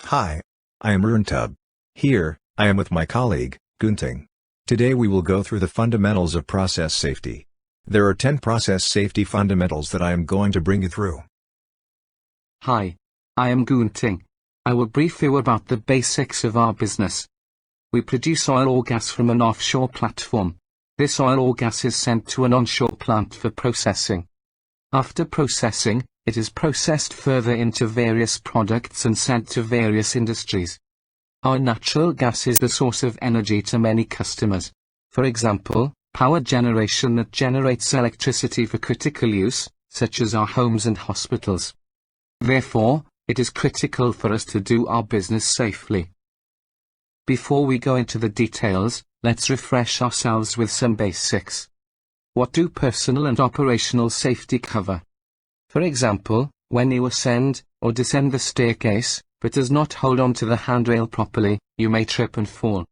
Hi, I am Runtub. Here, I am with my colleague, Gunting. Today we will go through the fundamentals of process safety. There are 10 process safety fundamentals that I am going to bring you through. Hi, I am Gunting. I will brief you about the basics of our business. We produce oil or gas from an offshore platform. This oil or gas is sent to an onshore plant for processing. After processing, it is processed further into various products and sent to various industries. Our natural gas is the source of energy to many customers. For example, power generation that generates electricity for critical use, such as our homes and hospitals. Therefore, it is critical for us to do our business safely. Before we go into the details, let's refresh ourselves with some basics. What do personal and operational safety cover? For example, when you ascend or descend the staircase, but does not hold on to the handrail properly, you may trip and fall.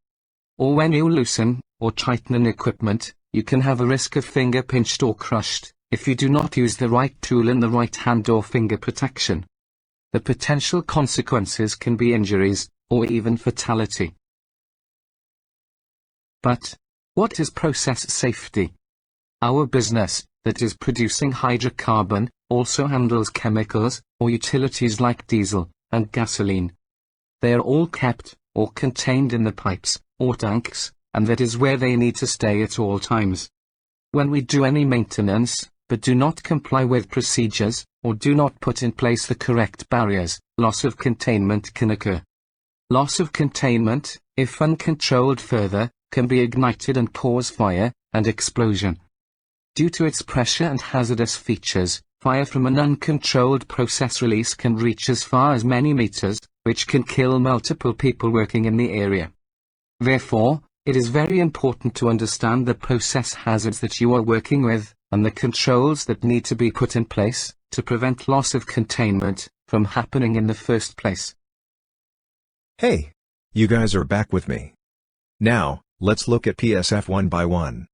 Or when you loosen or tighten an equipment, you can have a risk of finger pinched or crushed, if you do not use the right tool in the right hand or finger protection. The potential consequences can be injuries, or even fatality. But, what is process safety? Our business, that is producing hydrocarbon, also handles chemicals, or utilities like diesel and gasoline. They are all kept, or contained in the pipes, or tanks, and that is where they need to stay at all times. When we do any maintenance, but do not comply with procedures, or do not put in place the correct barriers, loss of containment can occur. Loss of containment, if uncontrolled further, can be ignited and cause fire and explosion. Due to its pressure and hazardous features, fire from an uncontrolled process release can reach as far as many meters, which can kill multiple people working in the area. Therefore, it is very important to understand the process hazards that you are working with, and the controls that need to be put in place, to prevent loss of containment from happening in the first place. Hey! You guys are back with me. Now, let's look at PSF one by one.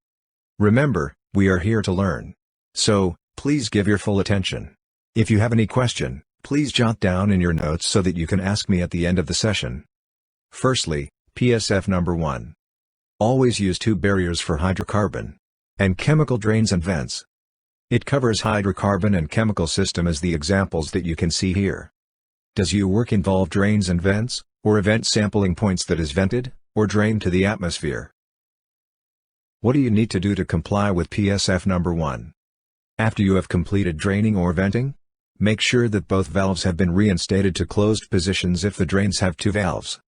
Remember, we are here to learn. So, please give your full attention. If you have any question, please jot down in your notes so that you can ask me at the end of the session. Firstly, PSF number 1. Always use 2 barriers for hydrocarbon and chemical drains and vents. It covers hydrocarbon and chemical system as the examples that you can see here. Does your work involve drains and vents, or event sampling points that is vented, or drained to the atmosphere? What do you need to do to comply with PSF number 1? After you have completed draining or venting, make sure that both valves have been reinstated to closed positions if the drains have 2 valves.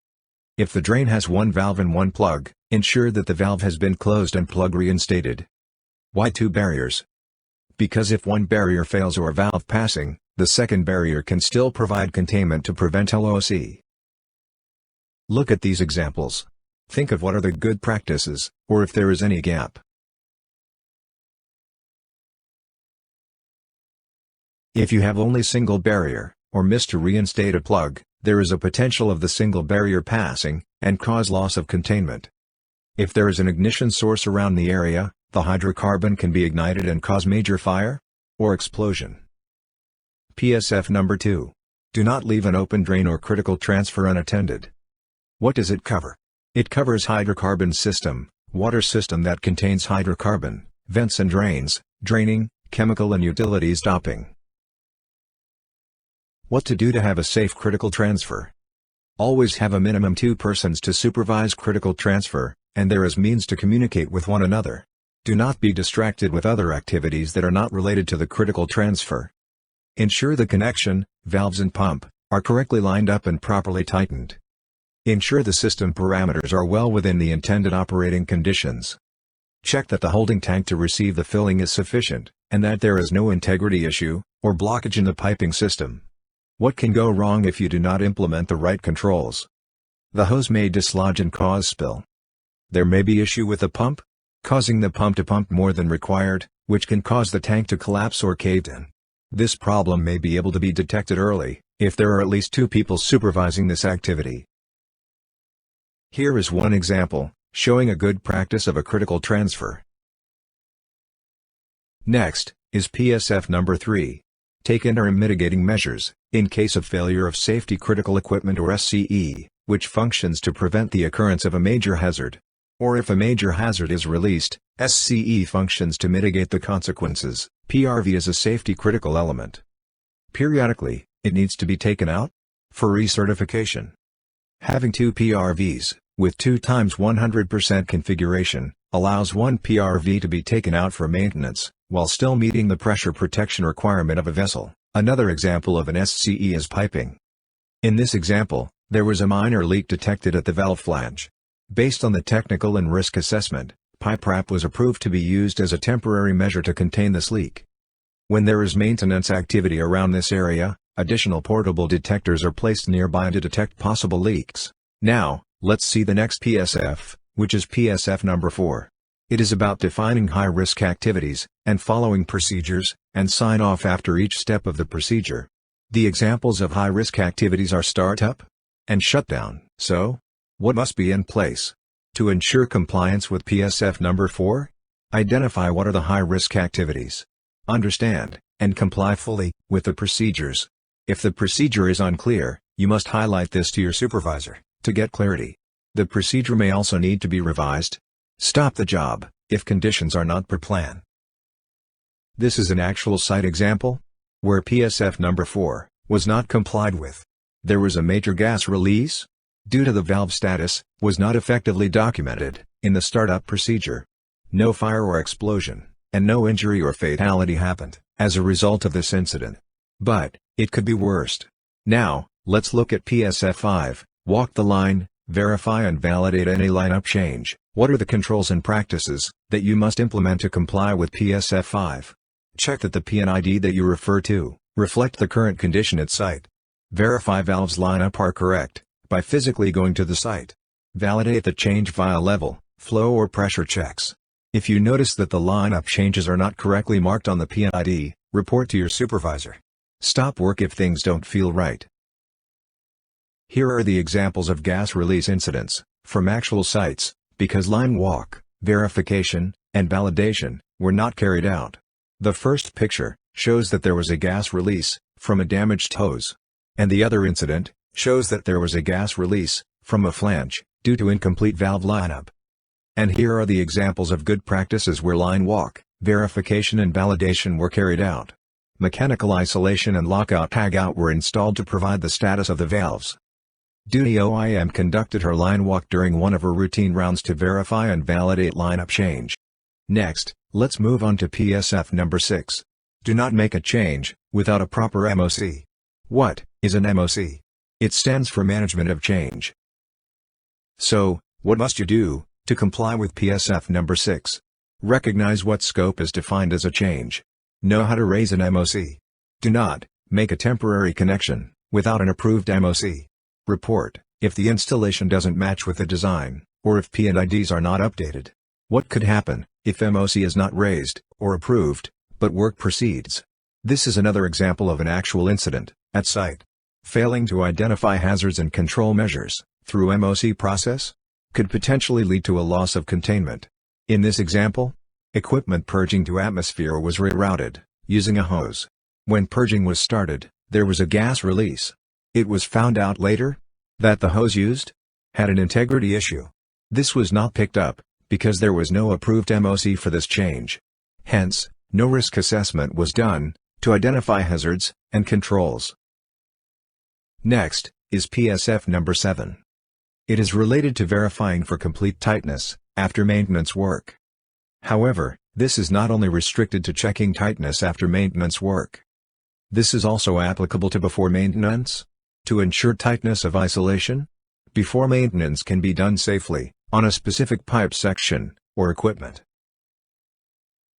If the drain has 1 valve and 1 plug, ensure that the valve has been closed and plug reinstated. Why 2 barriers? Because if one barrier fails or valve passing, the second barrier can still provide containment to prevent loss. Look at these examples. Think of what are the good practices, or if there is any gap. If you have only single barrier, or miss to reinstate a plug, there is a potential of the single barrier passing, and cause loss of containment. If there is an ignition source around the area, the hydrocarbon can be ignited and cause major fire, or explosion. PSF number 2. Do not leave an open drain or critical transfer unattended. What does it cover? It covers hydrocarbon system, water system that contains hydrocarbon, vents and drains, draining, chemical and utilities stopping. What to do to have a safe critical transfer? Always have a minimum 2 persons to supervise critical transfer, and there is means to communicate with one another. Do not be distracted with other activities that are not related to the critical transfer. Ensure the connection, valves and pump, are correctly lined up and properly tightened. Ensure the system parameters are well within the intended operating conditions. Check that the holding tank to receive the filling is sufficient, and that there is no integrity issue, or blockage in the piping system. What can go wrong if you do not implement the right controls? The hose may dislodge and cause spill. There may be issue with the pump, causing the pump to pump more than required, which can cause the tank to collapse or cave in. This problem may be able to be detected early, if there are at least 2 people supervising this activity. Here is one example, showing a good practice of a critical transfer. Next, is PSF number 3. Take interim mitigating measures, in case of failure of safety critical equipment or SCE, which functions to prevent the occurrence of a major hazard. Or if a major hazard is released, SCE functions to mitigate the consequences. PRV is a safety critical element. Periodically, it needs to be taken out for recertification. Having two PRVs, with 2 times 100% configuration, allows one PRV to be taken out for maintenance, while still meeting the pressure protection requirement of a vessel. Another example of an SCE is piping. In this example, there was a minor leak detected at the valve flange. Based on the technical and risk assessment, pipe wrap was approved to be used as a temporary measure to contain this leak. When there is maintenance activity around this area, additional portable detectors are placed nearby to detect possible leaks. Now, let's see the next PSF, which is PSF number 4. It is about defining high-risk activities, and following procedures, and sign off after each step of the procedure. The examples of high-risk activities are startup and shutdown. So, what must be in place to ensure compliance with PSF number 4? Identify what are the high-risk activities. Understand, and comply fully, with the procedures. If the procedure is unclear, you must highlight this to your supervisor, to get clarity. The procedure may also need to be revised. Stop the job, if conditions are not per plan. This is an actual site example, where PSF number 4 was not complied with. There was a major gas release, due to the valve status, was not effectively documented, in the startup procedure. No fire or explosion, and no injury or fatality happened, as a result of this incident. But, it could be worse. Now, let's look at PSF 5, walk the line, verify and validate any lineup change. What are the controls and practices that you must implement to comply with PSF 5? Check that the PNID that you refer to reflect the current condition at site. Verify valves lineup are correct by physically going to the site. Validate the change via level, flow or pressure checks. If you notice that the lineup changes are not correctly marked on the PNID, report to your supervisor. Stop work if things don't feel right. Here are the examples of gas release incidents from actual sites, because line walk, verification, and validation were not carried out. The first picture shows that there was a gas release from a damaged hose, and the other incident shows that there was a gas release from a flange due to incomplete valve lineup. And here are the examples of good practices where line walk, verification and validation were carried out. Mechanical isolation and lockout tagout were installed to provide the status of the valves. Duty OIM conducted her line walk during one of her routine rounds to verify and validate lineup change. Next, let's move on to PSF number 6. Do not make a change without a proper MOC. What is an MOC? It stands for Management of Change. So, what must you do to comply with PSF number 6? Recognize what scope is defined as a change. Know how to raise an MOC. Do not make a temporary connection without an approved MOC. Report if the installation doesn't match with the design, or if PNIDs are not updated. What could happen if MOC is not raised or approved, but work proceeds? This is another example of an actual incident at site. Failing to identify hazards and control measures through MOC process could potentially lead to a loss of containment. In this example, equipment purging to atmosphere was rerouted using a hose. When purging was started, there was a gas release. It was found out later that the hose used had an integrity issue. This was not picked up because there was no approved MOC for this change. Hence, no risk assessment was done to identify hazards and controls. Next is PSF number 7. It is related to verifying for complete tightness after maintenance work. However, this is not only restricted to checking tightness after maintenance work. This is also applicable to before maintenance, to ensure tightness of isolation. Before maintenance can be done safely, on a specific pipe section, or equipment.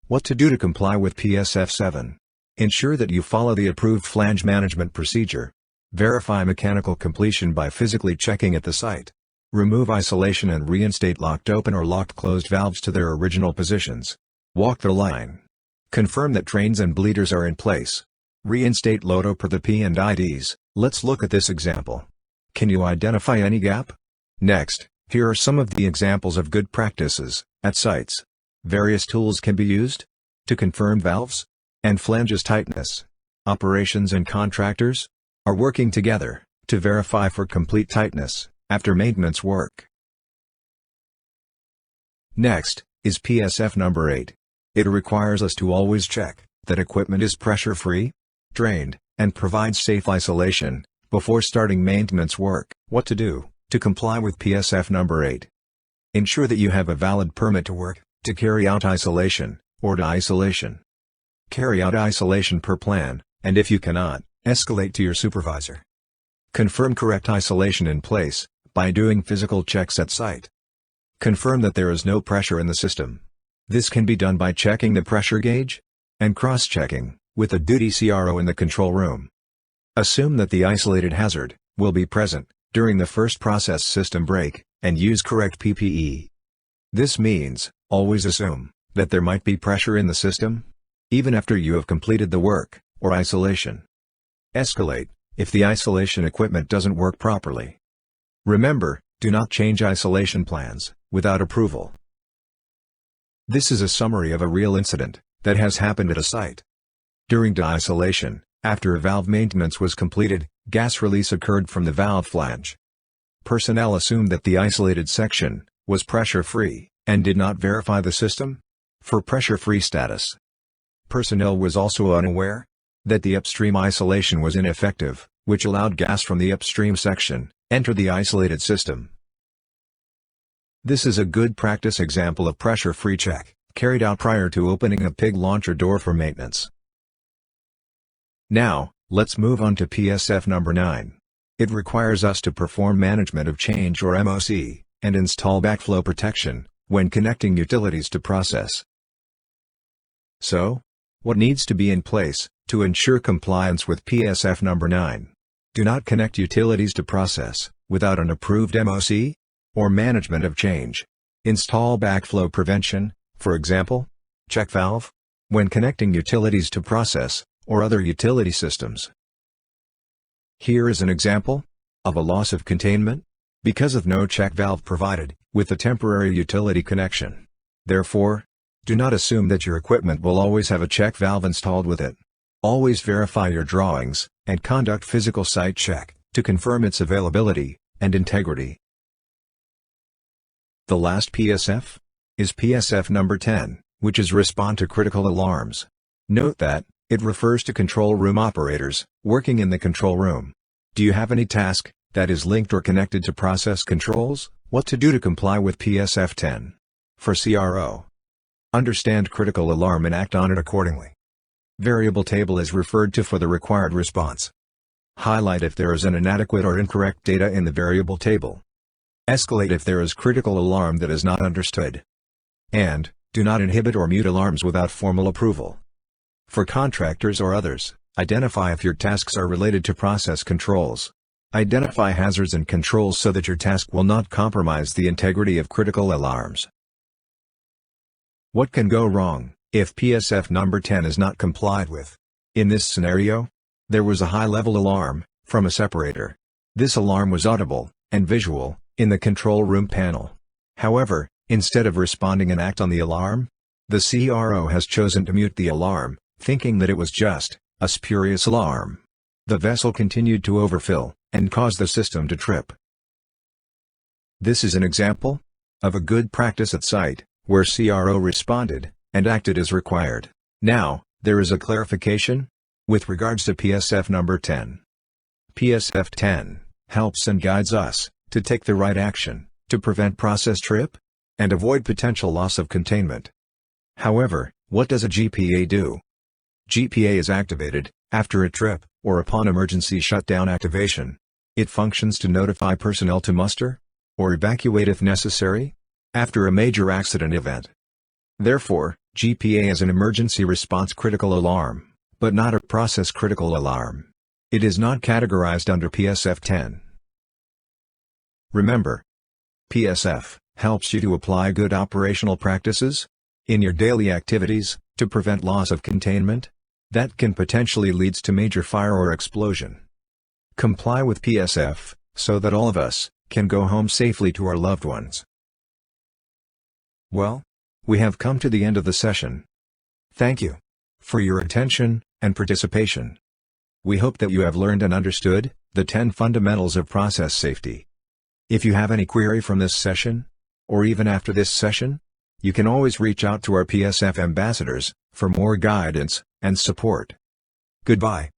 What to do to comply with PSF 7? Ensure that you follow the approved flange management procedure. Verify mechanical completion by physically checking at the site. Remove isolation and reinstate locked open or locked closed valves to their original positions. Walk the line. Confirm that drains and bleeders are in place. Reinstate LOTO per the P&IDs. Let's look at this example. Can you identify any gap? Next, here are some of the examples of good practices at sites. Various tools can be used to confirm valves and flanges tightness. operations and contractors are working together to verify for complete tightness after maintenance work. Next is PSF number 8. It requires us to always check that equipment is pressure-free, drained, and provides safe isolation before starting maintenance work. What to do to comply with PSF number 8? Ensure that you have a valid permit to work, to carry out isolation, or to isolation. Carry out isolation per plan, and if you cannot, escalate to your supervisor. Confirm correct isolation in place by doing physical checks at site. Confirm that there is no pressure in the system. This can be done by checking the pressure gauge and cross-checking with a duty CRO in the control room. Assume that the isolated hazard will be present during the first process system break, and use correct PPE. This means, always assume that there might be pressure in the system, even after you have completed the work or isolation. Escalate if the isolation equipment doesn't work properly. Remember, do not change isolation plans without approval. This is a summary of a real incident that has happened at a site. During de-isolation, after a valve maintenance was completed, gas release occurred from the valve flange. Personnel assumed that the isolated section was pressure-free and did not verify the system for pressure-free status. Personnel was also unaware that the upstream isolation was ineffective, which allowed gas from the upstream section enter the isolated system. This is a good practice example of pressure-free check, carried out prior to opening a pig launcher door for maintenance. Now, let's move on to PSF number 9. It requires us to perform management of change or MOC, and install backflow protection when connecting utilities to process. So, what needs to be in place to ensure compliance with PSF number 9? Do not connect utilities to process without an approved MOC or management of change. Install backflow prevention, for example, check valve, when connecting utilities to process or other utility systems. Here is an example of a loss of containment because of no check valve provided with a temporary utility connection. Therefore, do not assume that your equipment will always have a check valve installed with it. Always verify your drawings and conduct physical site check to confirm its availability and integrity. The last PSF is PSF number 10, which is respond to critical alarms. Note that it refers to control room operators working in the control room. Do you have any task that is linked or connected to process controls? What to do to comply with PSF 10? For CRO. Understand critical alarm and act on it accordingly. Variable table is referred to for the required response. Highlight if there is an inadequate or incorrect data in the variable table. Escalate if there is critical alarm that is not understood. And, do not inhibit or mute alarms without formal approval. For contractors or others, identify if your tasks are related to process controls. Identify hazards and controls so that your task will not compromise the integrity of critical alarms. What can go wrong if PSF number 10 is not complied with? In this scenario, there was a high-level alarm from a separator. This alarm was audible and visual in the control room panel. However, instead of responding and act on the alarm, the CRO has chosen to mute the alarm, thinking that it was just a spurious alarm. The vessel continued to overfill and caused the system to trip. This is an example of a good practice at site, where CRO responded and acted as required. Now, there is a clarification with regards to PSF number 10. PSF 10 helps and guides us to take the right action to prevent process trip and avoid potential loss of containment. However, what does a GPA do? GPA is activated after a trip or upon emergency shutdown activation. It functions to notify personnel to muster or evacuate if necessary after a major accident event. Therefore, GPA is an emergency response critical alarm, but not a process critical alarm. It is not categorized under PSF 10. Remember, PSF helps you to apply good operational practices in your daily activities to prevent loss of containment that can potentially lead to major fire or explosion. Comply with PSF so that all of us can go home safely to our loved ones. Well, we have come to the end of the session. Thank you for your attention and participation. We hope that you have learned and understood the 10 fundamentals of process safety. If you have any query from this session, or even after this session, you can always reach out to our PSF ambassadors for more guidance and support. Goodbye.